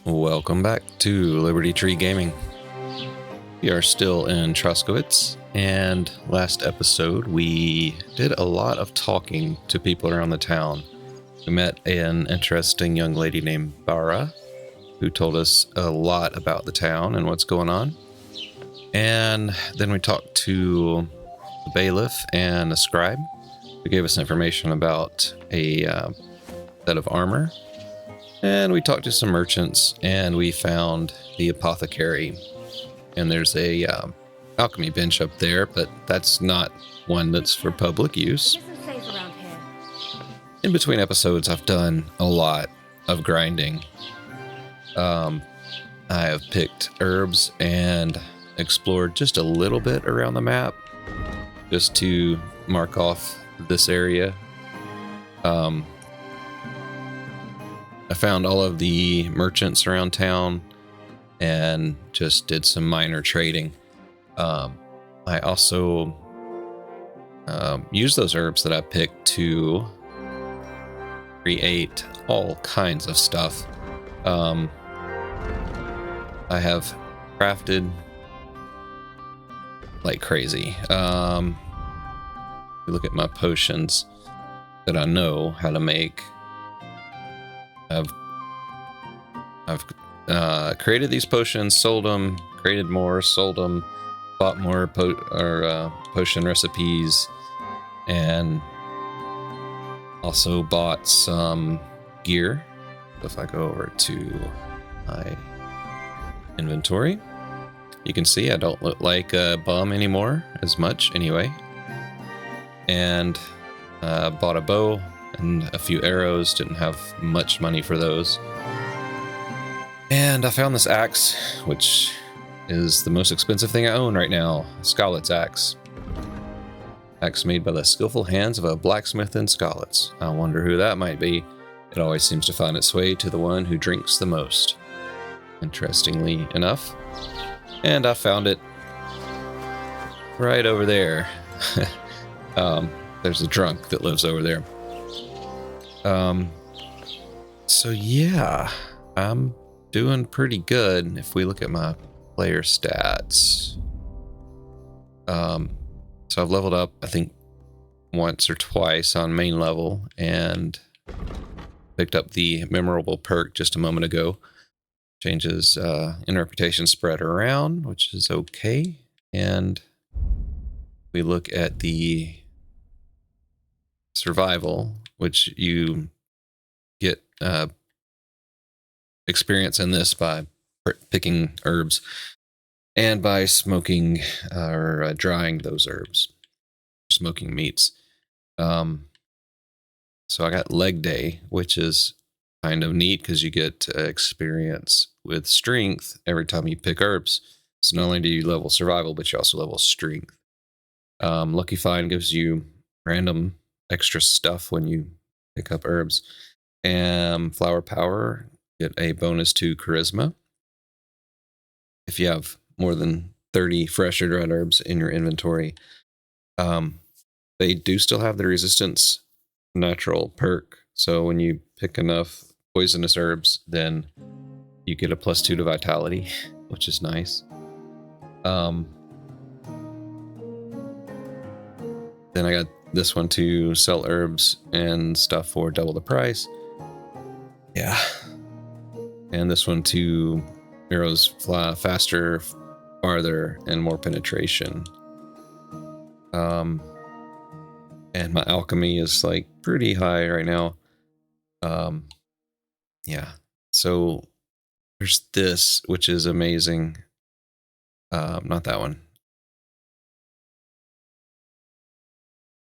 Welcome back to Liberty Tree Gaming. We are still in Troskowitz, and last episode we did a lot of talking to people around the town. We met an interesting young lady named Bara, who told us a lot about the town and what's going on. And then we talked to the bailiff and a scribe, who gave us information about a set of armor. And we talked to some merchants, and we found the apothecary. And there's a alchemy bench up there, but that's not one that's for public use. In between episodes, I've done a lot of grinding. I have picked herbs and explored just a little bit around the map, just to mark off this area. I found all of the merchants around town and just did some minor trading. I also used those herbs that I picked to create all kinds of stuff. I have crafted like crazy. Look at my potions that I know how to make. I've created these potions, sold them, created more, sold them, bought more potion recipes, and also bought some gear. If I go over to my inventory, you can see I don't look like a bum anymore as much anyway. And bought a bow and a few arrows. Didn't have much money for those. And I found this axe, which is the most expensive thing I own right now. Skala's axe. Axe made by the skillful hands of a blacksmith in Skala's. I wonder who that might be. It always seems to find its way to the one who drinks the most. Interestingly enough. And I found it right over there. There's a drunk that lives over there. So yeah, I'm doing pretty good if we look at my player stats. So I've leveled up, I think, once or twice on main level, and picked up the memorable perk just a moment ago. Changes in reputation spread around, which is okay. And we look at the survival, which you get experience in this by picking herbs and by smoking or drying those herbs, smoking meats. So I got leg day, which is kind of neat because you get experience with strength every time you pick herbs. So not only do you level survival, but you also level strength. Lucky Find gives you random extra stuff when you pick up herbs. And Flower Power, get a bonus to charisma if you have more than 30 fresh or dried herbs in your inventory. They do still have the resistance natural perk, so when you pick enough poisonous herbs, then you get a +2 to vitality, which is nice. Then I got this one to sell herbs and stuff for double the price. Yeah. And this one to arrows fly faster, farther, and more penetration. And my alchemy is like pretty high right now. Yeah. So there's this, which is amazing. Not that one.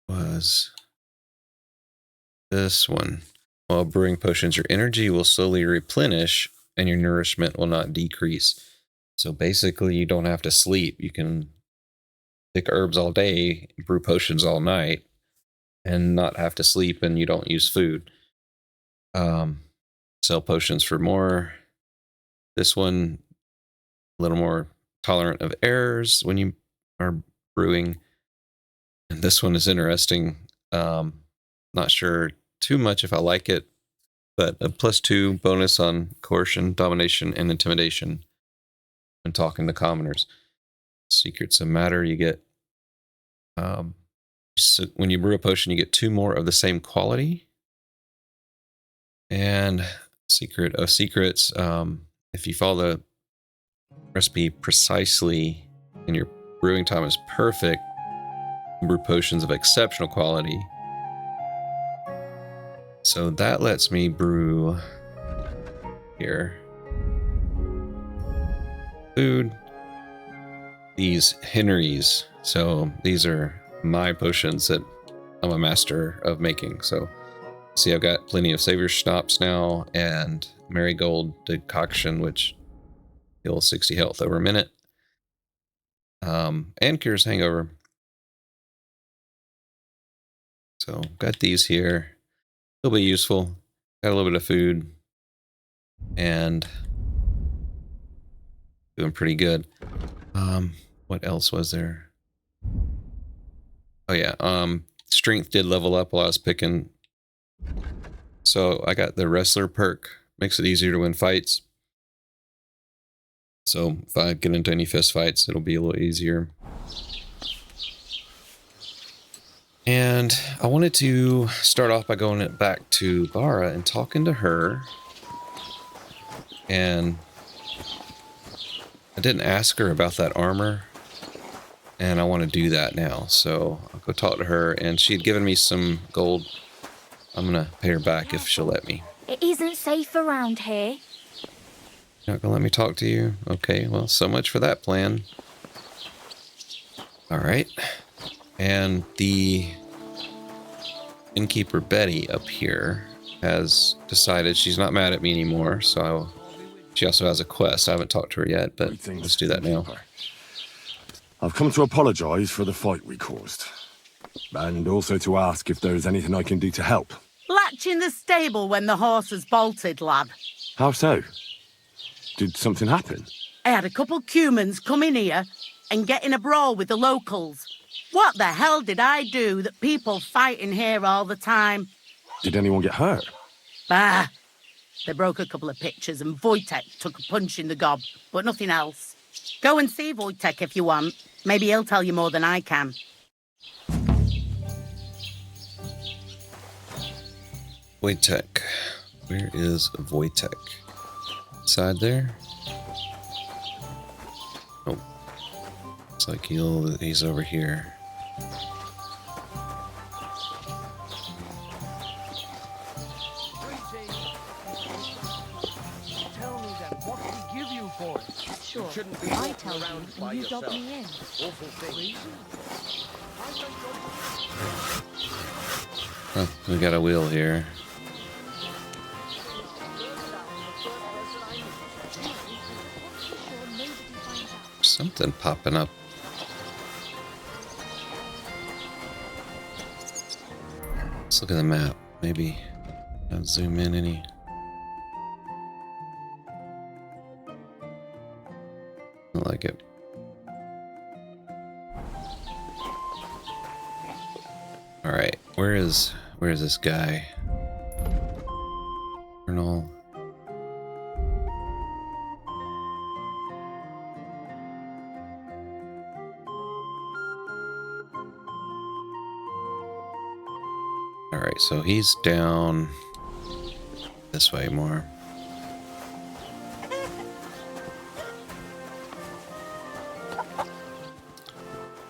Was this one. While brewing potions, your energy will slowly replenish and your nourishment will not decrease. So basically, you don't have to sleep. You can pick herbs all day, brew potions all night, and not have to sleep, and you don't use food. Sell potions for more. This one, a little more tolerant of errors when you are brewing. And this one is interesting. Not sure too much if I like it. but a +2 bonus on coercion, domination, and intimidation when talking to commoners. Secrets of matter, you get so when you brew a potion, you get 2 more of the same quality. And secret of secrets, if you follow the recipe precisely and your brewing time is perfect, you brew potions of exceptional quality. So that lets me brew here food, these Henrys. So these are my potions that I'm a master of making. So see, I've got plenty of Savior Schnapps now and Marigold Decoction, which heals 60 health over a minute. And cures hangover. So got these here. They'll be useful. Got a little bit of food. And doing pretty good. What else was there? Oh yeah, strength did level up while I was picking. So I got the wrestler perk, makes it easier to win fights. So if I get into any fist fights, it'll be a little easier. And I wanted to start off by going back to Bara and talking to her. And I didn't ask her about that armor. And I want to do that now. So I'll go talk to her. And she had given me some gold. I'm going to pay her back if she'll let me. It isn't safe around here. You're not going to let me talk to you? Okay, well, so much for that plan. All right. And the Innkeeper Betty up here has decided she's not mad at me anymore. So she also has a quest. I haven't talked to her yet, but let's do that now. I've come to apologize for the fight we caused. And also to ask if there is anything I can do to help. Latch in the stable when the horses bolted, lad. How so? Did something happen? I had a couple Cumans come in here and get in a brawl with the locals. What the hell did I do that people fight in here all the time? Did anyone get hurt? Bah! They broke a couple of pictures and Vuytek took a punch in the gob, but nothing else. Go and see Vuytek if you want. Maybe he'll tell you more than I can. Vuytek. Where is Vuytek? Inside there? Oh. Looks like he's over here. Tell me then, what can we give you for it? Sure, Shouldn't be I walking tell you around by and you dob yourself. me in. Awful thing. Oh, we got a wheel here. Something popping up. Let's look at the map. Maybe I'll zoom in any. I like it. All right, where is this guy? Colonel. All right, so he's down this way more.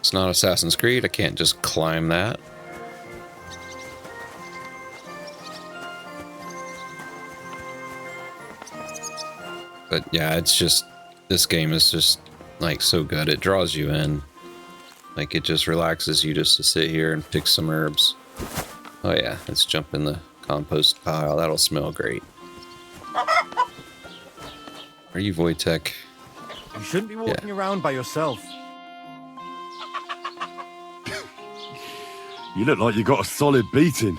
It's not Assassin's Creed. I can't just climb that. But yeah, it's just, this game is just like so good. It draws you in. Like it just relaxes you just to sit here and pick some herbs. Oh yeah, let's jump in the compost pile. That'll smell great. Are you Vuytek? You shouldn't be walking around by yourself. You look like you got a solid beating.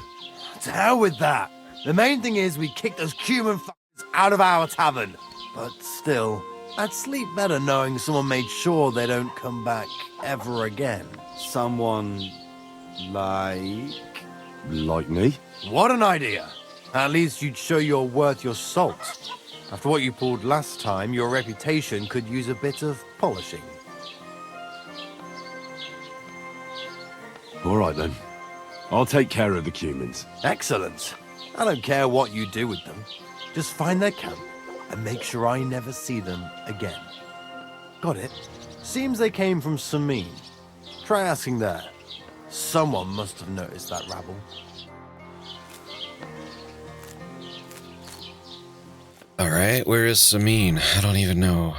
To hell with that. The main thing is we kicked those Cuman f***ers out of our tavern. But still, I'd sleep better knowing someone made sure they don't come back ever again. Someone like... Like me? What an idea. At least you'd show you're worth your salt. After what you pulled last time, your reputation could use a bit of polishing. All right, then. I'll take care of the Cumans. Excellent. I don't care what you do with them. Just find their camp and make sure I never see them again. Got it? Seems they came from Semine. Try asking there. Someone must have noticed that rabble. Alright, where is Semine? I don't even know.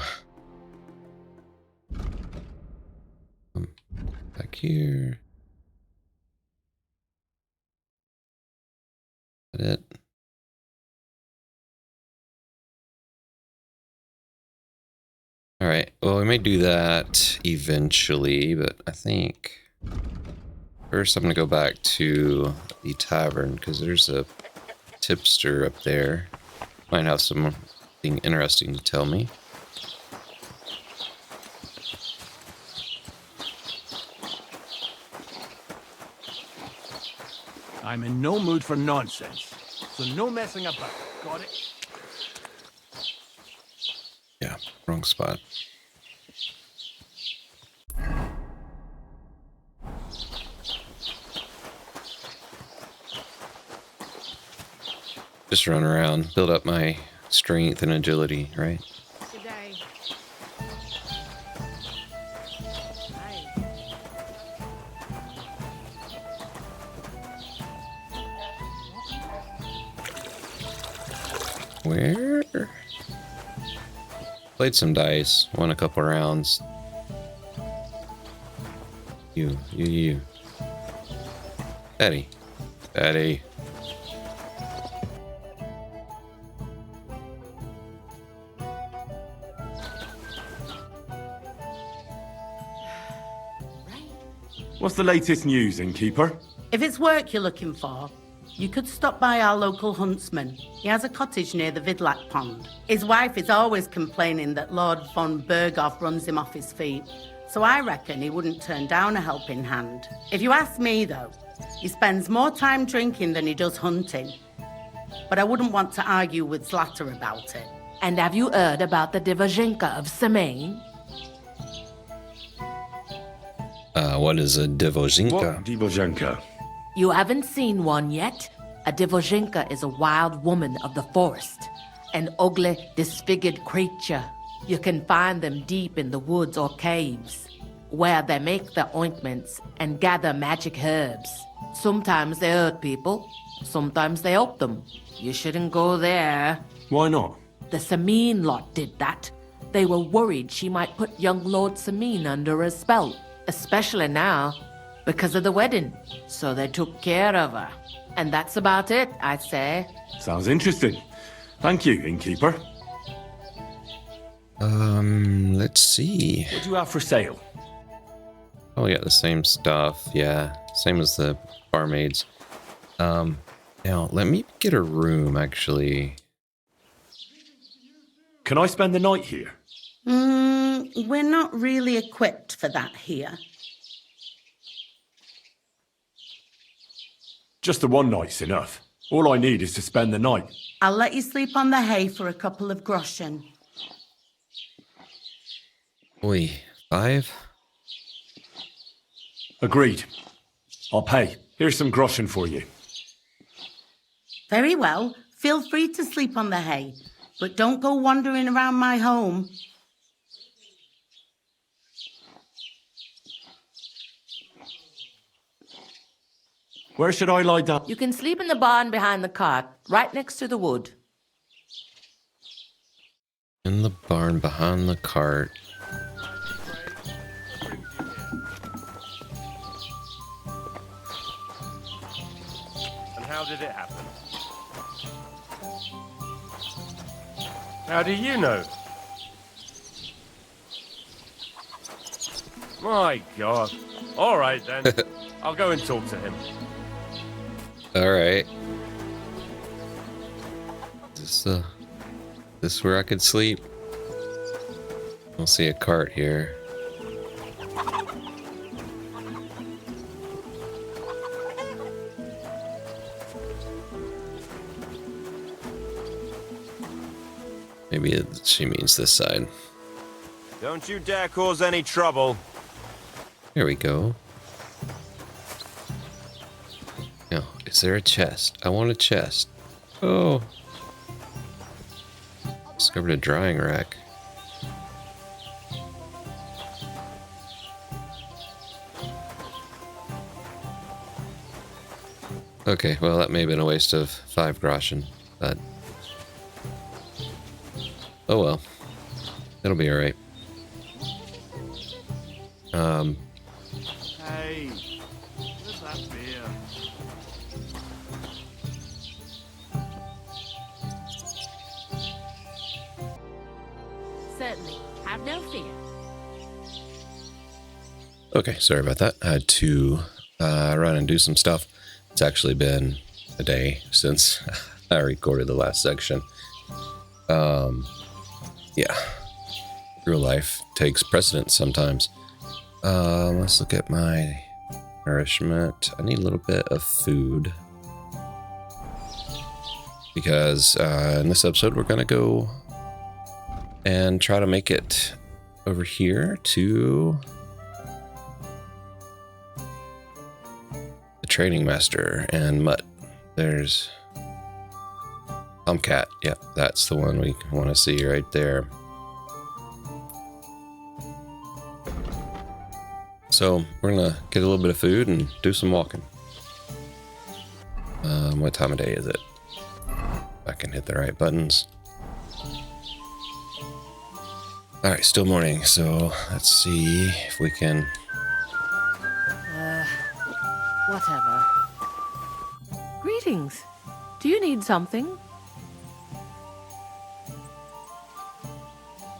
Back here. Is that it? Alright, well, we may do that eventually, but I think first I'm going to go back to the tavern because there's a tipster up there. Might have something interesting to tell me. I'm in no mood for nonsense, so no messing about. Got it? Yeah, wrong spot. Just run around, build up my strength and agility, right? Good day. Where? Played some dice, won a couple rounds. You. Betty. Betty. What's the latest news, Innkeeper? If it's work you're looking for, you could stop by our local huntsman. He has a cottage near the Vuytek pond. His wife is always complaining that Lord von Berghoff runs him off his feet, so I reckon he wouldn't turn down a helping hand. If you ask me, though, he spends more time drinking than he does hunting. But I wouldn't want to argue with Zlata about it. And have you heard about the divozhenka of Semine? What is a divozhenka? What divozhenka? You haven't seen one yet? A divozhenka is a wild woman of the forest. An ugly, disfigured creature. You can find them deep in the woods or caves, where they make their ointments and gather magic herbs. Sometimes they hurt people, sometimes they help them. You shouldn't go there. Why not? The Semine lot did that. They were worried she might put young Lord Semine under a spell, especially now, because of the wedding. So they took care of her. And that's about it, I'd say. Sounds interesting. Thank you, Innkeeper. Let's see. What do you have for sale? Oh, we got the same stuff. Yeah, same as the barmaids. Now let me get a room, actually. Can I spend the night here? We're not really equipped for that here. Just the one night's enough. All I need is to spend the night. I'll let you sleep on the hay for a couple of groschen. Oi, 5? Agreed. I'll pay. Here's some groschen for you. Very well. Feel free to sleep on the hay, but don't go wandering around my home. Where should I lie down? You can sleep in the barn behind the cart, right next to the wood. In the barn behind the cart. And how did it happen? How do you know? My God. All right, then. I'll go and talk to him. All right. Is this where I could sleep? I don't see a cart here. She means this side. Don't you dare cause any trouble. Here we go. Now, is there a chest? I want a chest. Oh. Discovered a drying rack. Okay, well, that may have been a waste of 5 groschen, but... oh well. It'll be alright. Hey, where's that beer? Certainly. Have no fear. Okay, sorry about that. I had to run and do some stuff. It's actually been a day since I recorded the last section. Yeah. Real life takes precedence sometimes. Let's look at my nourishment. I need a little bit of food. Because in this episode, we're going to go and try to make it over here to the training master and Mutt. There's Tomcat. Yep, that's the one we want to see right there. So we're gonna get a little bit of food and do some walking. What time of day is it? I can hit the right buttons. All right, still morning. So let's see if we can. Whatever. Greetings. Do you need something?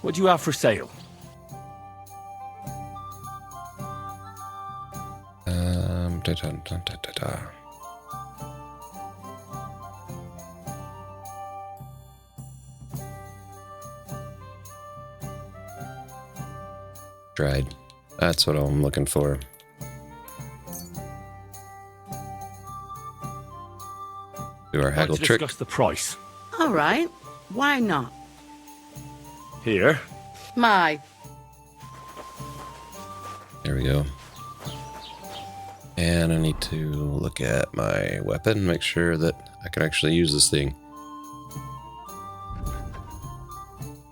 What do you have for sale? Dried. That's what I'm looking for. Do our haggle trick. Discuss the price. All right. Why not? Here. My. There we go. And I need to look at my weapon, make sure that I can actually use this thing.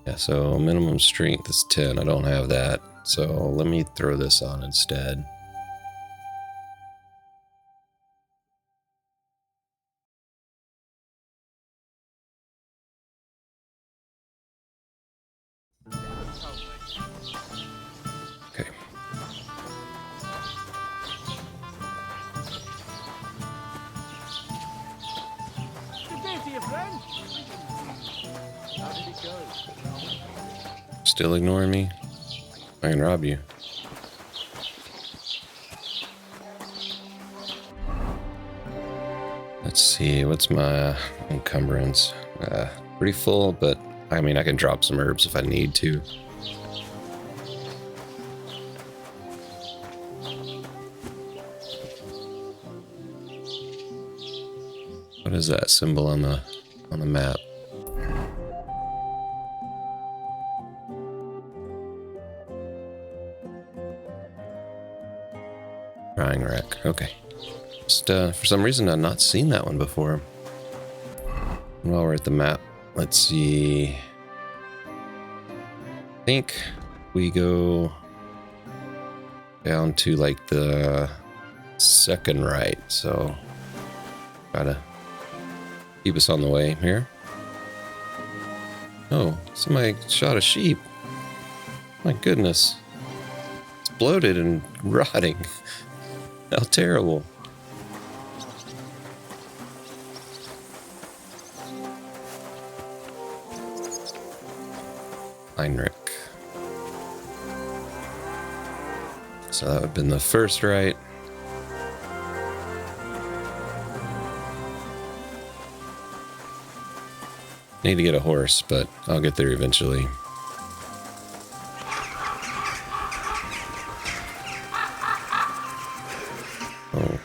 Yeah, so minimum strength is 10. I don't have that. So let me throw this on instead. Okay. Good day to you, friend. How did it go? Still ignoring me? I can rob you. Let's see, what's my encumbrance? Pretty full, but I mean, I can drop some herbs if I need to. What is that symbol on the map? Drying rack. Okay. Just for some reason I've not seen that one before. While we're at the map, let's see. I think we go down to like the second right, so try to keep us on the way here. Oh, somebody shot a sheep. My goodness. It's bloated and rotting. How terrible. Heinrich. So that would have been the first right. Need to get a horse, but I'll get there eventually. Oh.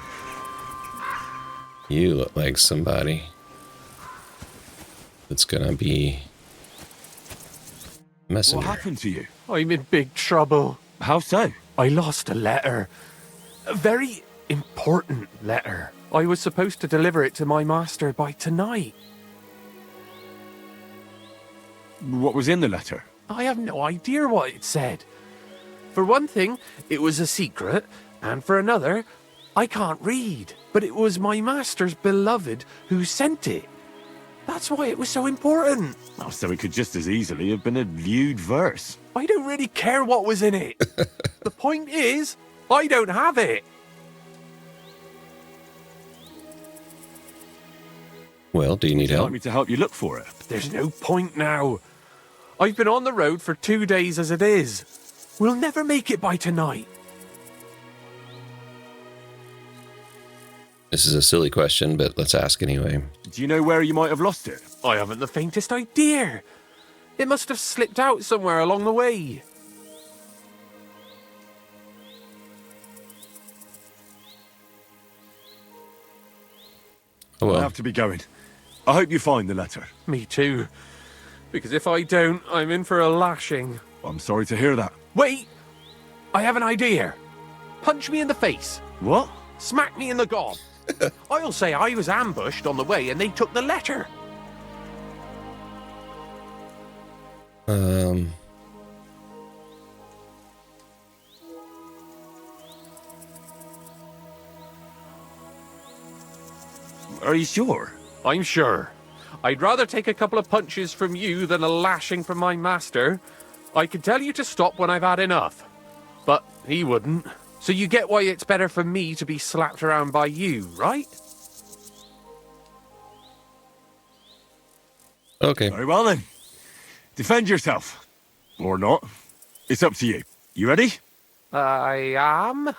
You look like somebody that's gonna be Messenger. What happened to you? I'm in big trouble. How so? I lost a letter. A very important letter. I was supposed to deliver it to my master by tonight. What was in the letter? I have no idea what it said. For one thing, it was a secret, and for another, I can't read. But it was my master's beloved who sent it. That's why it was so important. Oh, so it could just as easily have been a lewd verse. I don't really care what was in it. The point is, I don't have it. Well, do you need Would you help? like me to help you look for it? There's no point now. I've been on the road for 2 days as it is. We'll never make it by tonight. This is a silly question, but let's ask anyway. Do you know where you might have lost it? I haven't the faintest idea. It must have slipped out somewhere along the way. Oh, I well. have to be going. I hope you find the letter. Me too. Because if I don't, I'm in for a lashing. I'm sorry to hear that. Wait! I have an idea. Punch me in the face. What? Smack me in the gob. I'll say I was ambushed on the way and they took the letter. Are you sure? I'm sure. I'd rather take a couple of punches from you than a lashing from my master. I can tell you to stop when I've had enough. But he wouldn't. So you get why it's better for me to be slapped around by you, right? Okay. Very well then. Defend yourself. Or not. It's up to you. You ready? I am.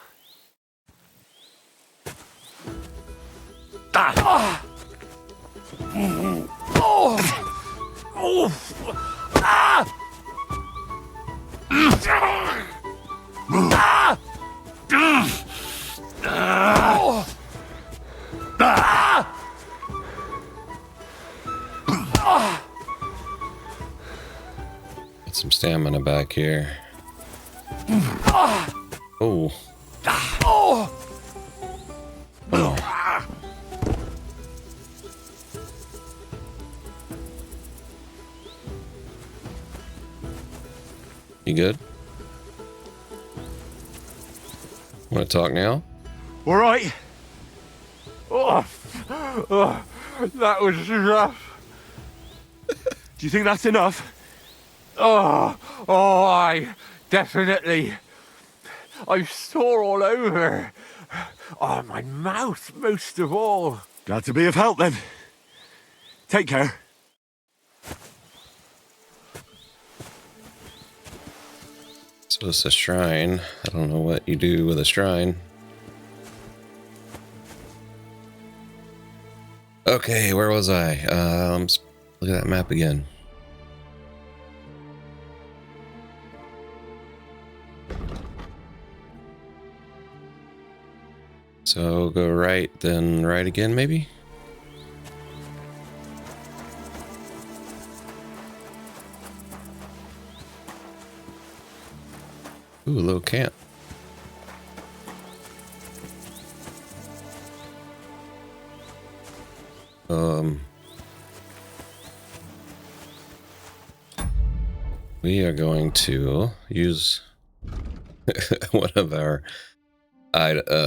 Get some stamina back here. Oh. You good? Want to talk now? All right. That was rough. Do you think that's enough? I definitely. I'm sore all over. Oh, my mouth most of all. Glad to be of help then. Take care. So it's a shrine. I don't know what you do with a shrine. Okay, where was I? Look at that map again. So go right, then right again, maybe? Ooh, a little camp. We are going to use one of our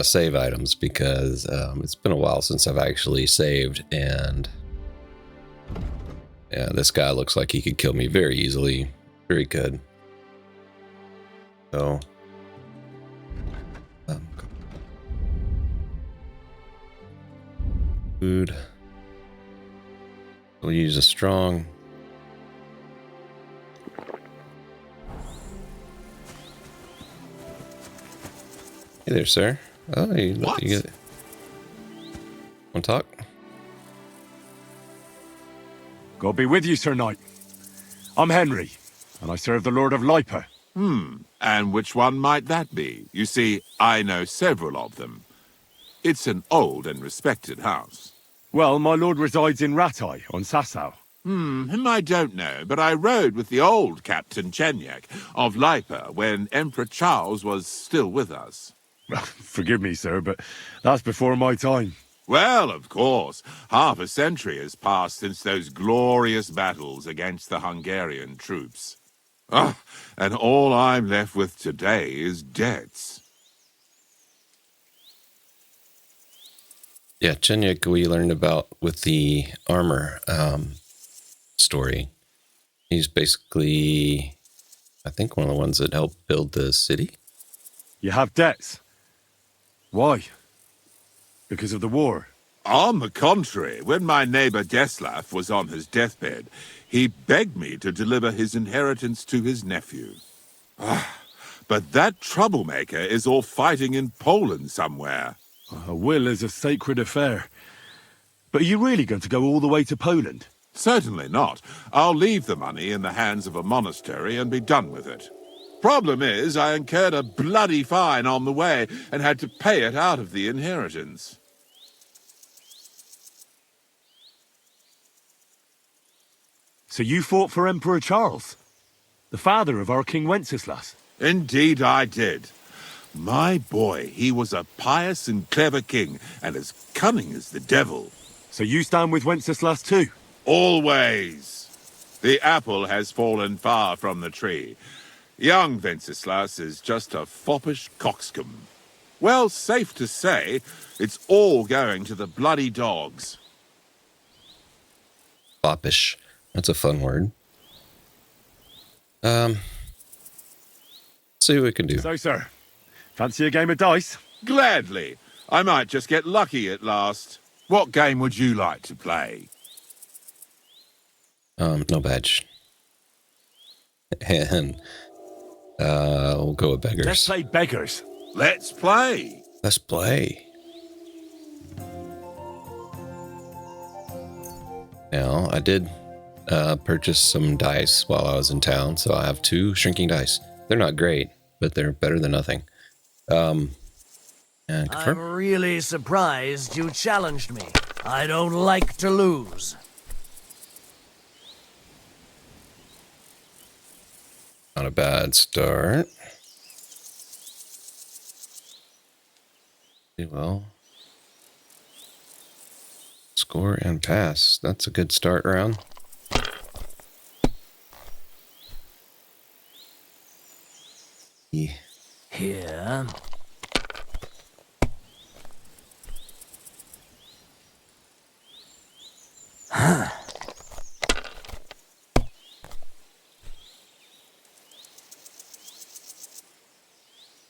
save items because it's been a while since I've actually saved, and yeah, this guy looks like he could kill me very easily. Very good. So food. We'll use a strong. Hey there, sir. Oh, you get it. Want to talk? God be with you, Sir Knight. I'm Henry, and I serve the Lord of Lipa. And which one might that be? You see, I know several of them. It's an old and respected house. Well, my lord resides in Ratai on Sasau. Him I don't know, but I rode with the old Captain Chenyak of Lipa when Emperor Charles was still with us. Forgive me, sir, but that's before my time. Well, of course, half a century has passed since those glorious battles against the Hungarian troops. Ah, and all I'm left with today is debts. Yeah, Chenyuk we learned about with the armor story. He's basically, I think, one of the ones that helped build the city. You have debts. Why? Because of the war? On the contrary, when my neighbor Deslav was on his deathbed, he begged me to deliver his inheritance to his nephew. But that troublemaker is all fighting in Poland somewhere. A will is a sacred affair. But are you really going to go all the way to Poland? Certainly not. I'll leave the money in the hands of a monastery and be done with it. Problem is, I incurred a bloody fine on the way and had to pay it out of the inheritance. So you fought for Emperor Charles, the father of our King Wenceslas? Indeed I did. My boy, he was a pious and clever king, and as cunning as the devil. So you stand with Wenceslas too? Always. The apple has fallen far from the tree. Young Wenceslas is just a foppish coxcomb. Well, safe to say, it's all going to the bloody dogs. Foppish. That's a fun word. See what we can do. So, sir, fancy a game of dice? Gladly. I might just get lucky at last. What game would you like to play? No badge. And we'll go with beggars. Let's play beggars. Let's play. Let's play. Now, I did purchase some dice while I was in town, so I have 2 shrinking dice. They're not great, but they're better than nothing. And confirm. I'm really surprised you challenged me. I don't like to lose. Not a bad start. Well, score and pass. That's a good start round. Yeah. Here.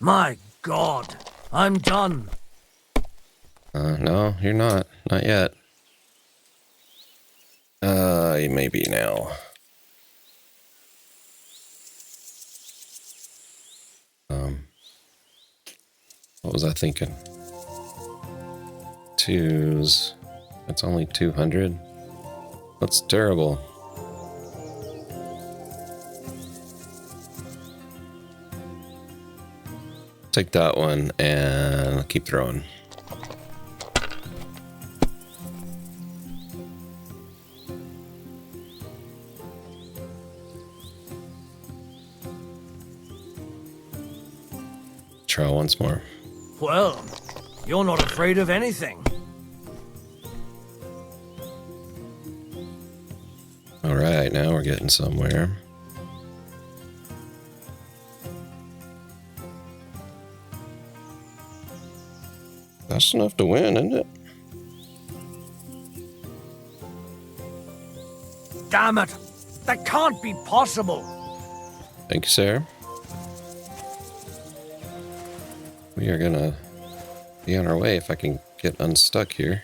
My God, I'm done. No, you're not. Not yet. You may be now. What was I thinking? 2s. That's only 200. That's terrible. Take that one and keep throwing. Try once more. Well, you're not afraid of anything. All right, now we're getting somewhere. That's enough to win, isn't it? Damn it! That can't be possible! Thank you, Sarah. We are gonna be on our way if I can get unstuck here.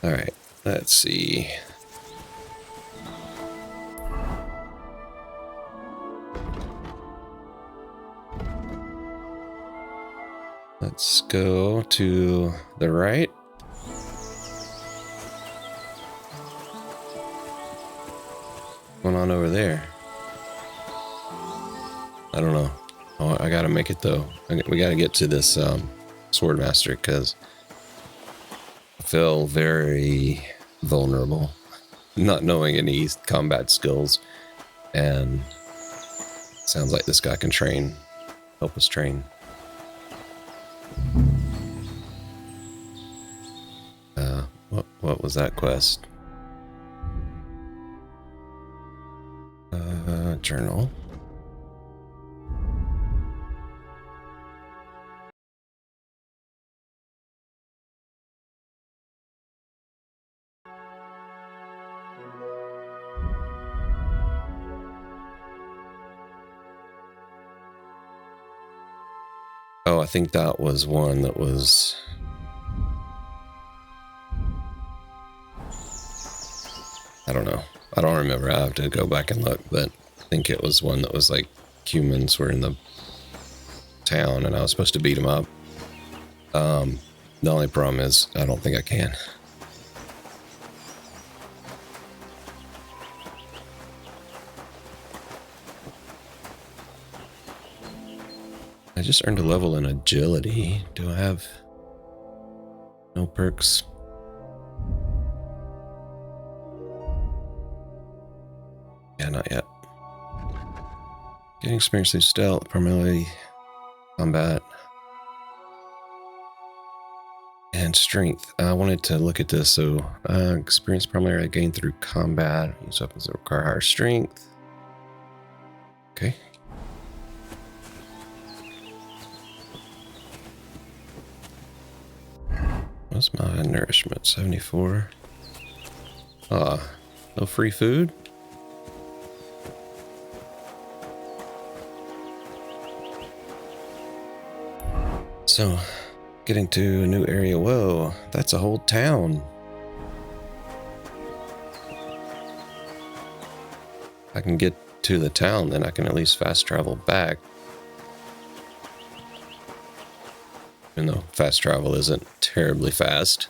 All right, let's see. Let's go to the right. What's going on over there? I don't know. Oh, I gotta make it though. We gotta get to this Swordmaster because I feel very vulnerable. not knowing any combat skills. And sounds like this guy can train, help us train. What was that quest? Journal. Oh, I think that was one that was... I don't know. I don't remember. I have to go back and look, but I think it was one that was like Cumans were in the town and I was supposed to beat them up. The only problem is I don't think I can. I just earned a level in agility. Do I have no perks? Yeah, not yet. Getting experience through stealth, primarily combat, and strength. I wanted to look at this. So, experience primarily gained through combat. Use weapons that require higher strength. Okay. What's my nourishment? 74. No free food? So, getting to a new area. Whoa, that's a whole town. I can get to the town, then I can at least fast travel back. Even though fast travel isn't terribly fast.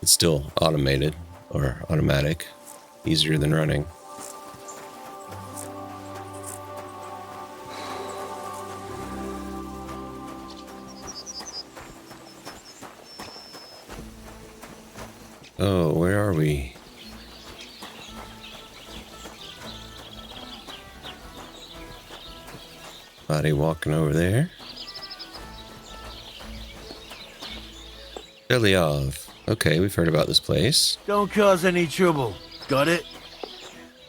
It's still automated or automatic. Easier than running. Oh, where are we? Body walking over there. Zhelejov. Okay, we've heard about this place. Don't cause any trouble. Got it?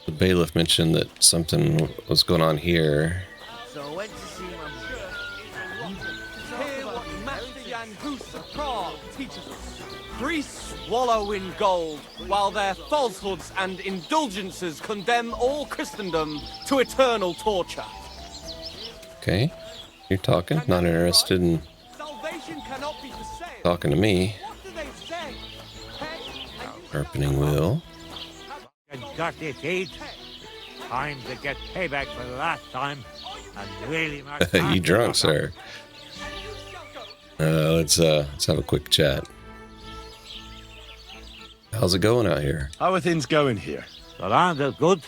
The bailiff mentioned that something was going on here. So I went to see my Hear what Master Jan Hus of Prague teaches us. Priests wallow in gold, while their falsehoods and indulgences condemn all Christendom to eternal torture. Okay, you're talking. Not interested in Salvation cannot be for sale. talking to me. What do they say? Sharpening wheel. Dirty deed. Time to get payback for the last time. And really, You drunk, sir? Let's have a quick chat. How's it going out here? How are things going here? The land is good.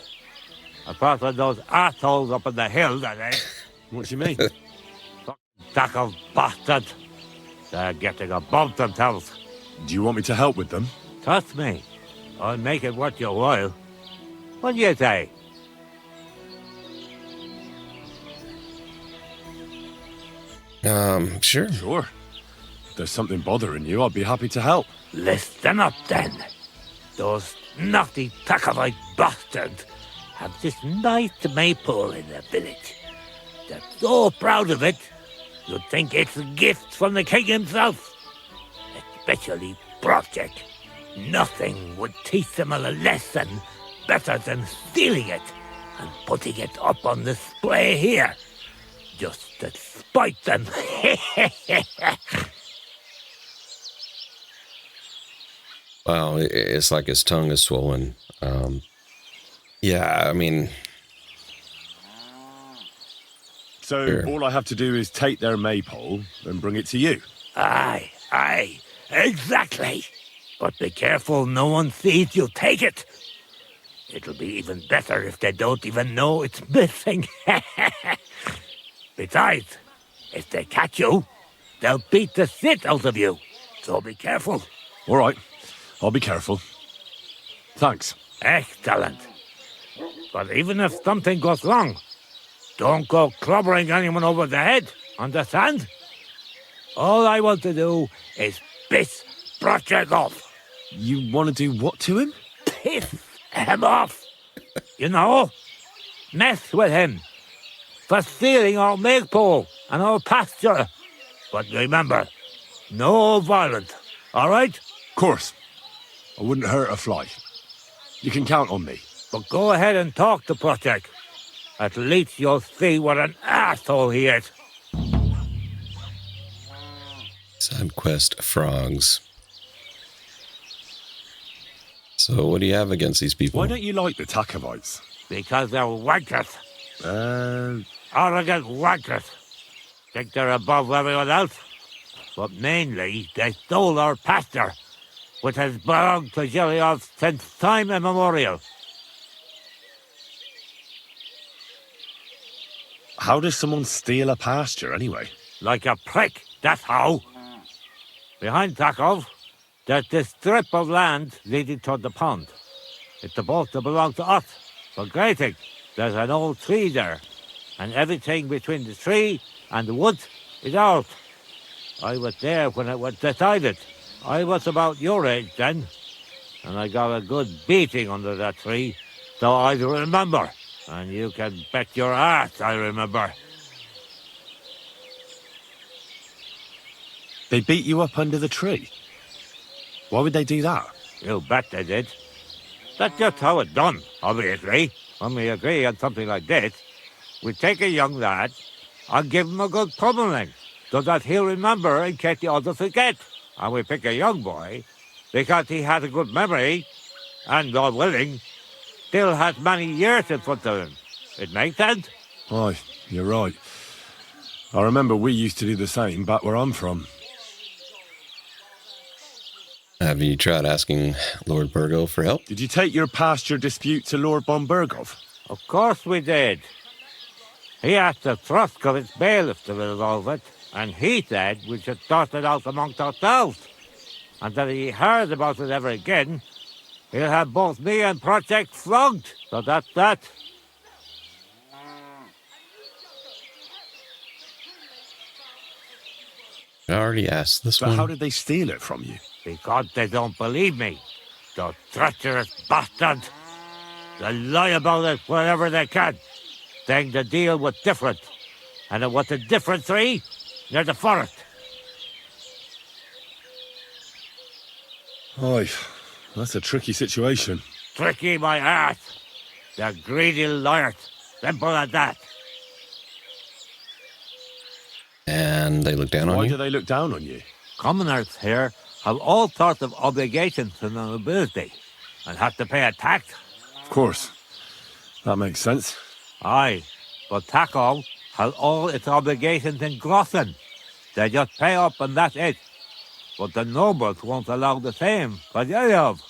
Apart from those assholes up in the hill, that ain't. What do you mean? Sack of bastards. They're getting above themselves. Do you want me to help with them? Trust me. I'll make it worth your while. What do you say? Sure. Sure. If there's something bothering you, I'd be happy to help. Listen up, then. Those naughty Tachovite bastards have this nice maypole in their village. They're so proud of it, you'd think it's a gift from the king himself. Especially Bozhena. Nothing would teach them a lesson better than stealing it and putting it up on display here. Just to spite them. Wow, it's like his tongue is swollen. Yeah, I mean... So Sure. all I have to do is take their maypole and bring it to you. Aye, exactly. But be careful no one sees you take it. It'll be even better if they don't even know it's missing. Besides, if they catch you, they'll beat the shit out of you. So be careful. All right, I'll be careful. Thanks. Excellent. But even if something goes wrong, don't go clobbering anyone over the head, understand? All I want to do is piss Project off. You want to do what to him? Piss him off. You know? Mess with him. For stealing our maypole and our pasture. But remember, no violence, all right? Of course. I wouldn't hurt a fly. You can count on me. But go ahead and talk to Project. At least you'll see what an asshole he is. Side quest frogs. So what do you have against these people? Why don't you like the Tachovites? Because they're wankers. Arrogant wankers. Think they're above everyone else. But mainly, they stole our pasture, which has belonged to Zhelejov since time immemorial. How does someone steal a pasture, anyway? Like a prick, that's how. Behind Tachov, there's this strip of land leading toward the pond. It's supposed to belong to us, for grazing. There's an old tree there, and everything between the tree and the woods is ours. I was there when it was decided. I was about your age then, and I got a good beating under that tree, so I remember. And you can bet your ass I remember. They beat you up under the tree? Why would they do that? You bet they did. That's just how it's done, obviously. When we agree on something like this, we take a young lad and give him a good pummeling, so that he'll remember in case the others forget. And we pick a young boy because he has a good memory and, God willing, still has many years in front of him. It makes sense? Aye, you're right. I remember we used to do the same back where I'm from. Have you tried asking Lord Burgo for help? Did you take your pasture dispute to Lord von Burgov? Of course we did. He asked the Troskowitz bailiff to resolve it, and he said we should sort it out amongst ourselves. And that if he heard about it ever again, he'll have both me and Project flogged. So that's that. I already asked this But one. how did they steal it from you? Because they don't believe me. Those treacherous bastards. They lie about it wherever they can, saying the deal was different. And it was a different tree near the forest. Aye, that's a tricky situation. Tricky my ass. They're greedy liars. Simple as that. And they look down on Why you? do they look down on you? Commoners here have all sorts of obligations to the nobility and have to pay a tax. Of course. That makes sense. Aye, but Tachov has all its obligations in Grossen. They just pay up and that's it. But the nobles won't allow the same for Zhelejov.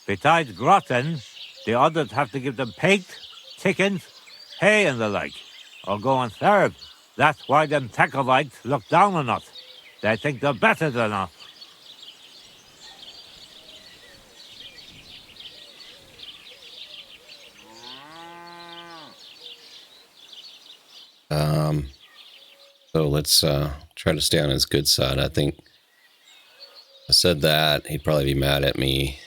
Besides Grossen, the others have to give them pigs, chickens, hay and the like, or go and serve. That's why them Tachovites look down on us. They think they're better than us. So let's try to stay on his good side. I think I said that he'd probably be mad at me.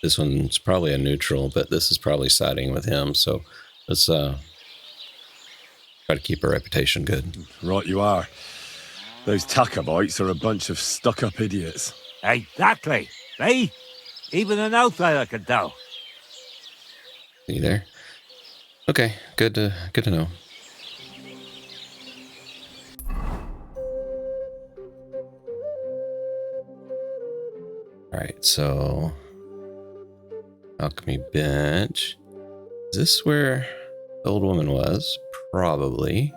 This one's probably a neutral, but this is probably siding with him. So let's try to keep our reputation good. Right you are. Those Tachovites are a bunch of stuck-up idiots. Exactly. See? Even an outsider can tell. See you there? Okay, good to know. Alright, so alchemy bench. Is this where the old woman was? Probably.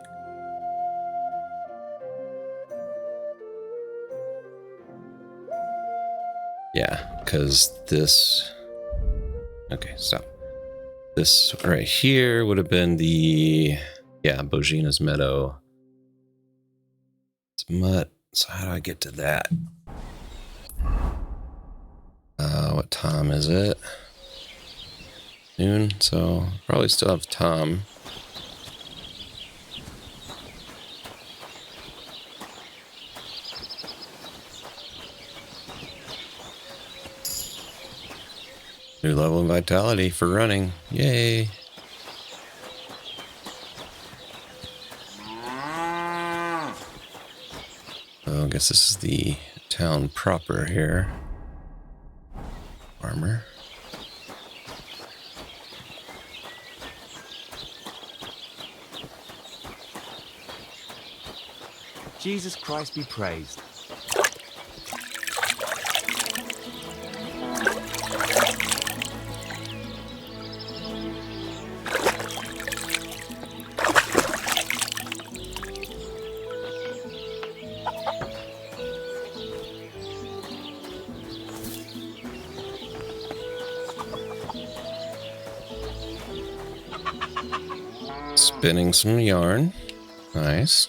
Yeah, because this... Okay, stop. This right here would have been the... Yeah, Bozhena's meadow. It's mud. So how do I get to that? What time is it? noon, so probably still have time. New level of vitality for running. Yay. Oh, I guess this is the town proper here. Armor. Jesus Christ be praised. Spinning some yarn. Nice.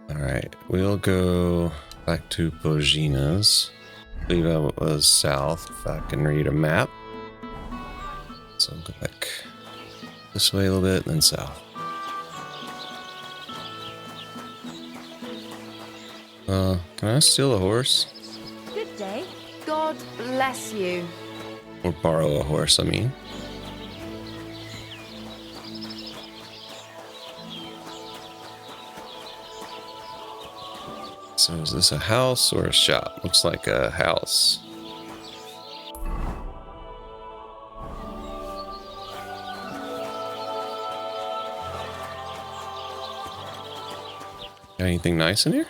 Alright, we'll go back to Bozhena's. I believe that was south, if I can read a map. So I'll go back this way a little bit, and then south. Can I steal a horse? Good day. God bless you. Or borrow a horse, I mean. So is this a house or a shop? Looks like a house. Got anything nice in here?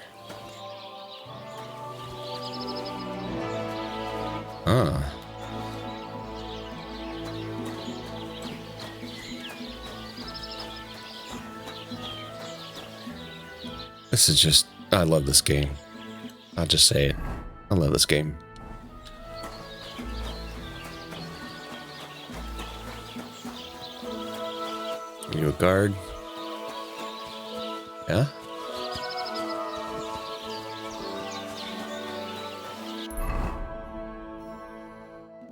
Huh. This is just... I love this game. I'll just say it. I love this game. Are you a guard? Yeah?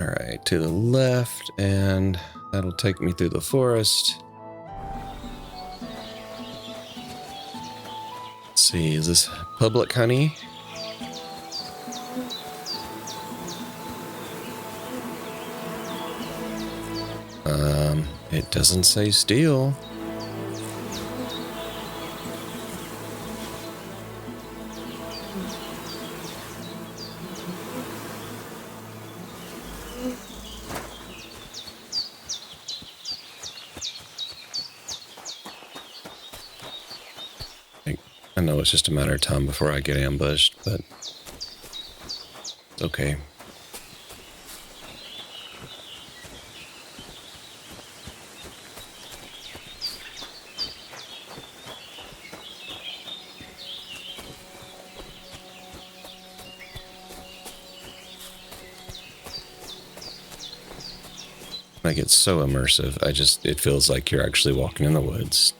Alright, to the left, and that'll take me through the forest. Let's see, is this public honey? It doesn't say steal. I know it's just a matter of time before I get ambushed, but it's okay. Like, it's so immersive. It feels like you're actually walking in the woods.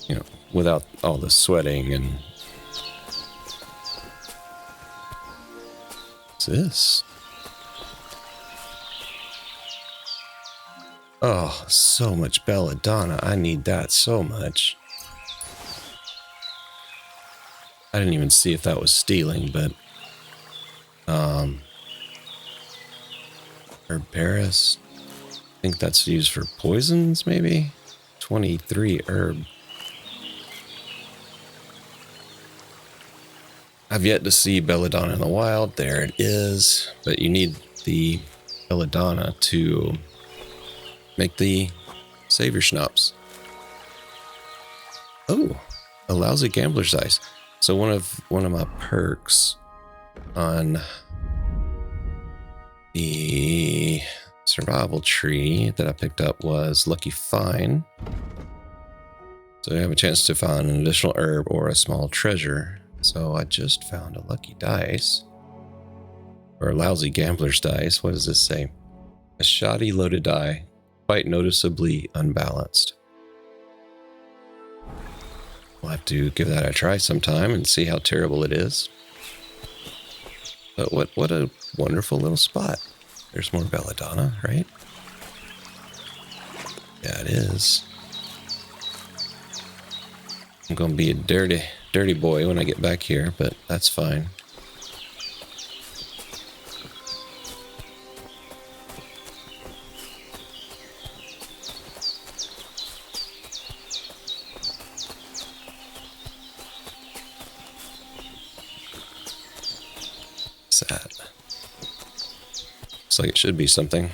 You know, without all the sweating and... What's this? Oh, so much belladonna. I need that so much. I didn't even see if that was stealing, but... Herbaris. I think that's used for poisons, maybe? 23 herb. I've yet to see belladonna in the wild. There it is. But you need the belladonna to... make the savior schnapps. Oh, a lousy gambler's dice. So one of my perks on the survival tree that I picked up was Lucky Find. So you have a chance to find an additional herb or a small treasure. So I just found a lucky dice. Or a lousy gambler's dice. What does this say? A shoddy loaded die, quite noticeably unbalanced. We'll have to give that a try sometime and see how terrible it is. But what a wonderful little spot. There's more belladonna, right? Yeah, it is. I'm going to be a dirty boy when I get back here, but that's fine. Sad. Looks like it should be something.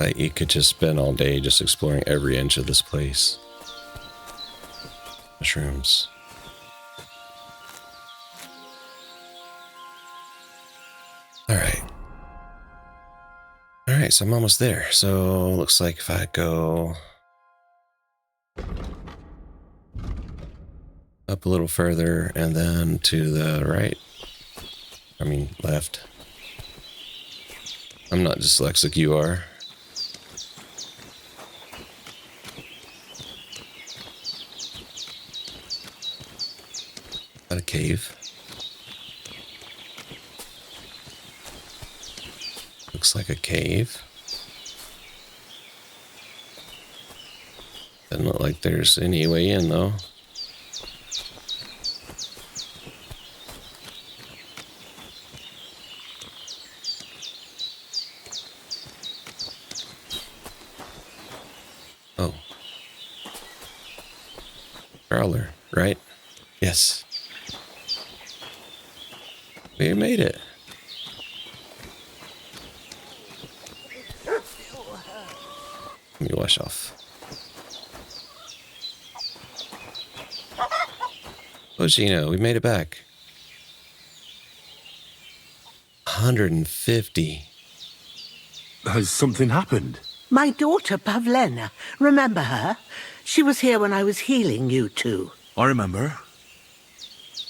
Like you could just spend all day just exploring every inch of this place. Mushrooms. Alright. Alright, so I'm almost there. So looks like if I go up a little further and then to the right. I mean left. I'm not dyslexic, you are. A cave. Looks like a cave. Doesn't look like there's any way in though. Oh. Prowler, right? Yes. We made it. Let me wash off. Bozhena, we made it back. 150. Has something happened? My daughter, Pavlena. Remember her? She was here when I was healing you two. I remember.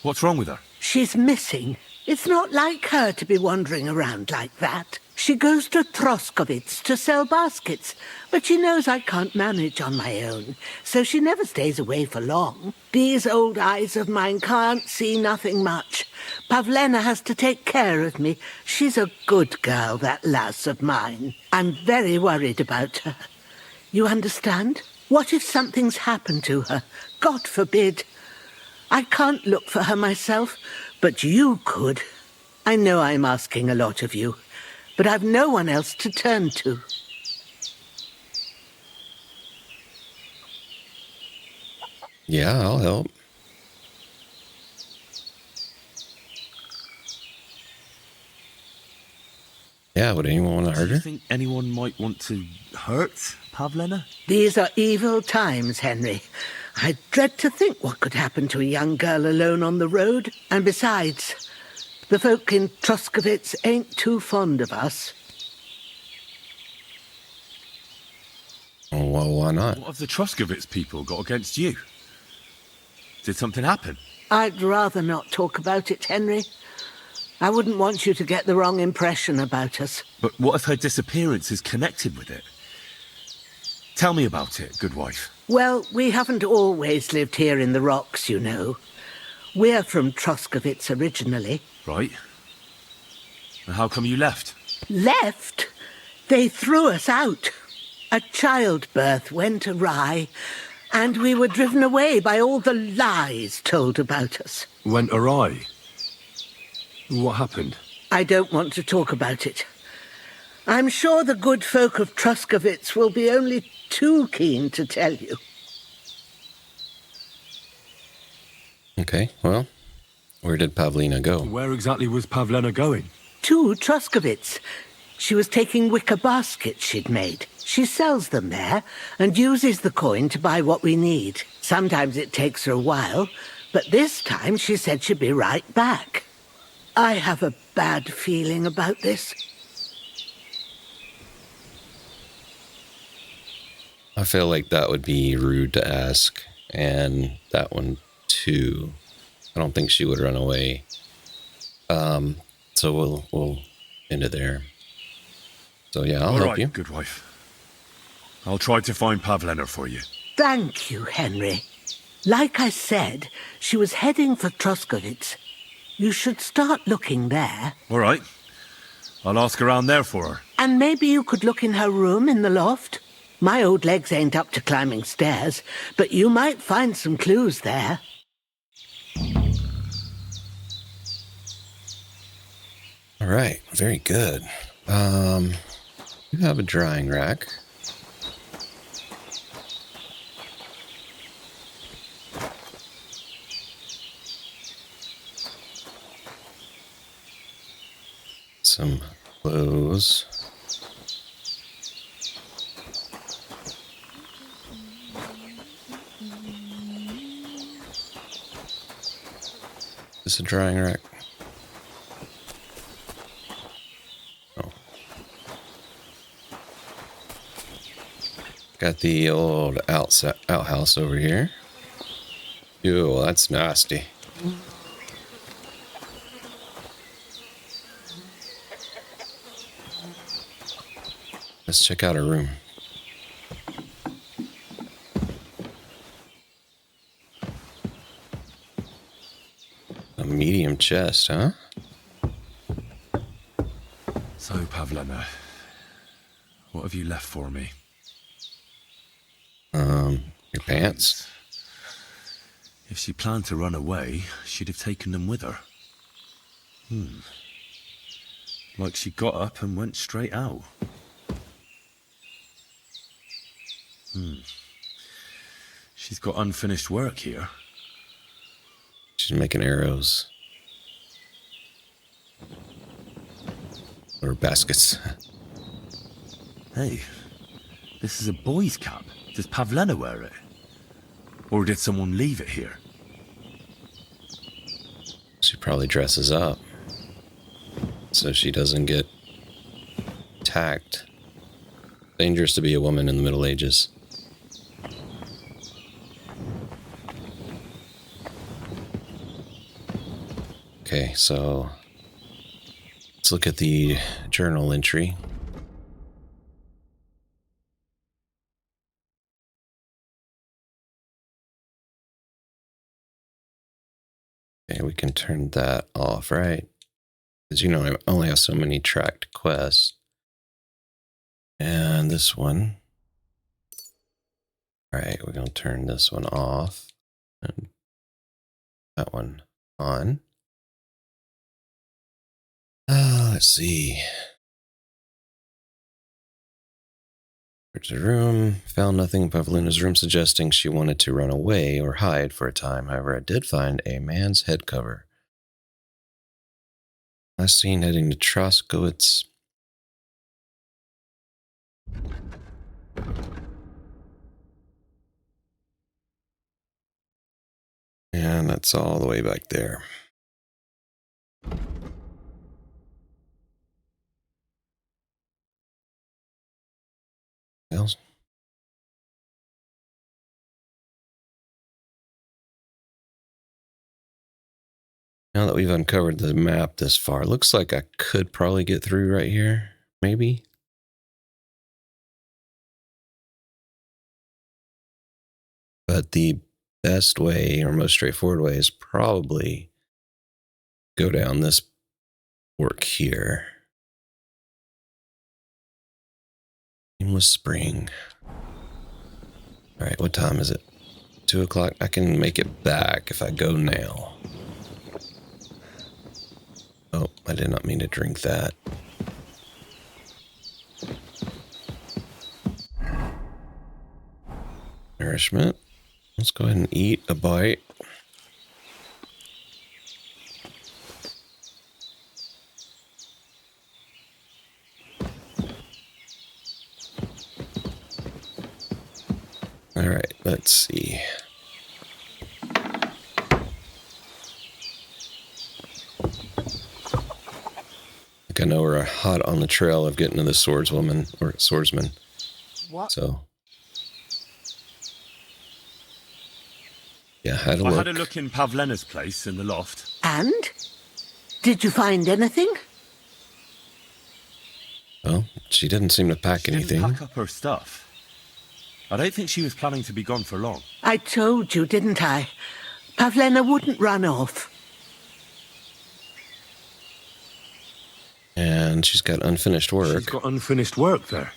What's wrong with her? She's missing. It's not like her to be wandering around like that. She goes to Troskowitz to sell baskets, but she knows I can't manage on my own, so she never stays away for long. These old eyes of mine can't see nothing much. Pavlena has to take care of me. She's a good girl, that lass of mine. I'm very worried about her. You understand? What if something's happened to her? God forbid. I can't look for her myself, but you could. I know I'm asking a lot of you, but I've no one else to turn to. Yeah, I'll help. Yeah, would anyone want to hurt her? Do you think anyone might want to hurt Pavlena? These are evil times, Henry. I dread to think what could happen to a young girl alone on the road. And besides, the folk in Troskowitz ain't too fond of us. Oh, well, why not? What have the Troskowitz people got against you? Did something happen? I'd rather not talk about it, Henry. I wouldn't want you to get the wrong impression about us. But what if her disappearance is connected with it? Tell me about it, good wife. Well, we haven't always lived here in the rocks, you know. We're from Troskowitz originally. Right. And how come you left? Left? They threw us out. A childbirth went awry, and we were driven away by all the lies told about us. Went awry? What happened? I don't want to talk about it. I'm sure the good folk of Troskowitz will be only too keen to tell you. Okay, well, where did Pavlena go? Where exactly was Pavlena going? To Troskowitz. She was taking wicker baskets she'd made. She sells them there and uses the coin to buy what we need. Sometimes it takes her a while, but this time she said she'd be right back. I have a bad feeling about this. I feel like that would be rude to ask, and that one too. I don't think she would run away. So we'll end it there. So yeah, I'll help you. Good wife. I'll try to find Pavlena for you. Thank you, Henry. Like I said, she was heading for Troskowitz. You should start looking there. All right. I'll ask around there for her. And maybe you could look in her room in the loft. My old legs ain't up to climbing stairs, but you might find some clues there. All right, very good. You have a drying rack. Some clothes. Is this a drying rack? Oh. Got the old outhouse over here. Ew, that's nasty. Let's check out her room. A medium chest, huh? So, Pavlena, what have you left for me? Your pants? If she planned to run away, she'd have taken them with her. Like she got up and went straight out. She's got unfinished work here. She's making arrows. Or baskets. Hey, this is a boy's cap. Does Pavlena wear it? Or did someone leave it here? She probably dresses up so she doesn't get attacked. Dangerous to be a woman in the Middle Ages. Okay, so let's look at the journal entry. Okay, we can turn that off, right? Because, you know, I only have so many tracked quests. And this one. All right, we're going to turn this one off. And that one on. Let's see. There's a room. Found nothing in Pavlena's room suggesting she wanted to run away or hide for a time. However, I did find a man's head cover. Last seen heading to Troskowitz. And that's all the way back there. Else? Now that we've uncovered the map this far, looks like I could probably get through right here. Maybe. But the best way or most straightforward way is probably go down this work here. Seamless Spring. All right, what time is it? 2 o'clock. I can make it back if I go now. Oh, I did not mean to drink that. Nourishment. Let's go ahead and eat a bite. All right, let's see. I think I know we're hot on the trail of getting to the swordswoman or swordsman. What? So, yeah, I had a look in Pavlena's place in the loft. And? Did you find anything? Well, she didn't seem to pack anything. Didn't pack up her stuff. I don't think she was planning to be gone for long. I told you, didn't I? Pavlena wouldn't run off. And she's got unfinished work. She's got unfinished work there.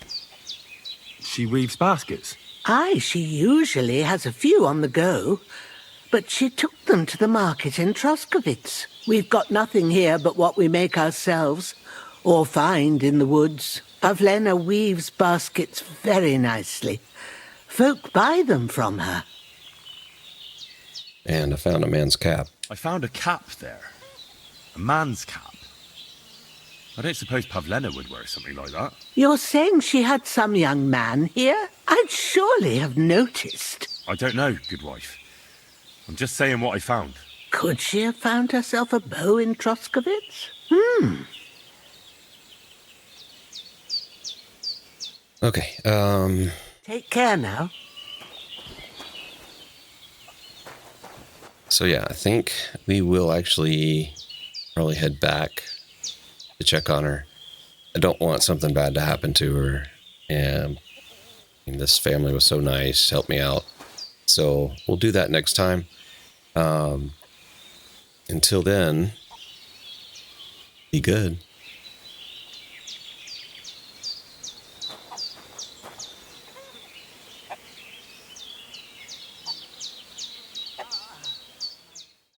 She weaves baskets. Aye, she usually has a few on the go. But she took them to the market in Troskowitz. We've got nothing here but what we make ourselves, or find in the woods. Pavlena weaves baskets very nicely. Folk buy them from her. And I found a man's cap. I found a cap there. A man's cap. I don't suppose Pavlena would wear something like that. You're saying she had some young man here? I'd surely have noticed. I don't know, good wife. I'm just saying what I found. Could she have found herself a beau in Troskowitz? Okay, Take care now. so yeah, I think we will actually probably head back to check on her. I don't want something bad to happen to her. And I mean, this family was so nice, helped me out. So we'll do that next time. Until then, be good.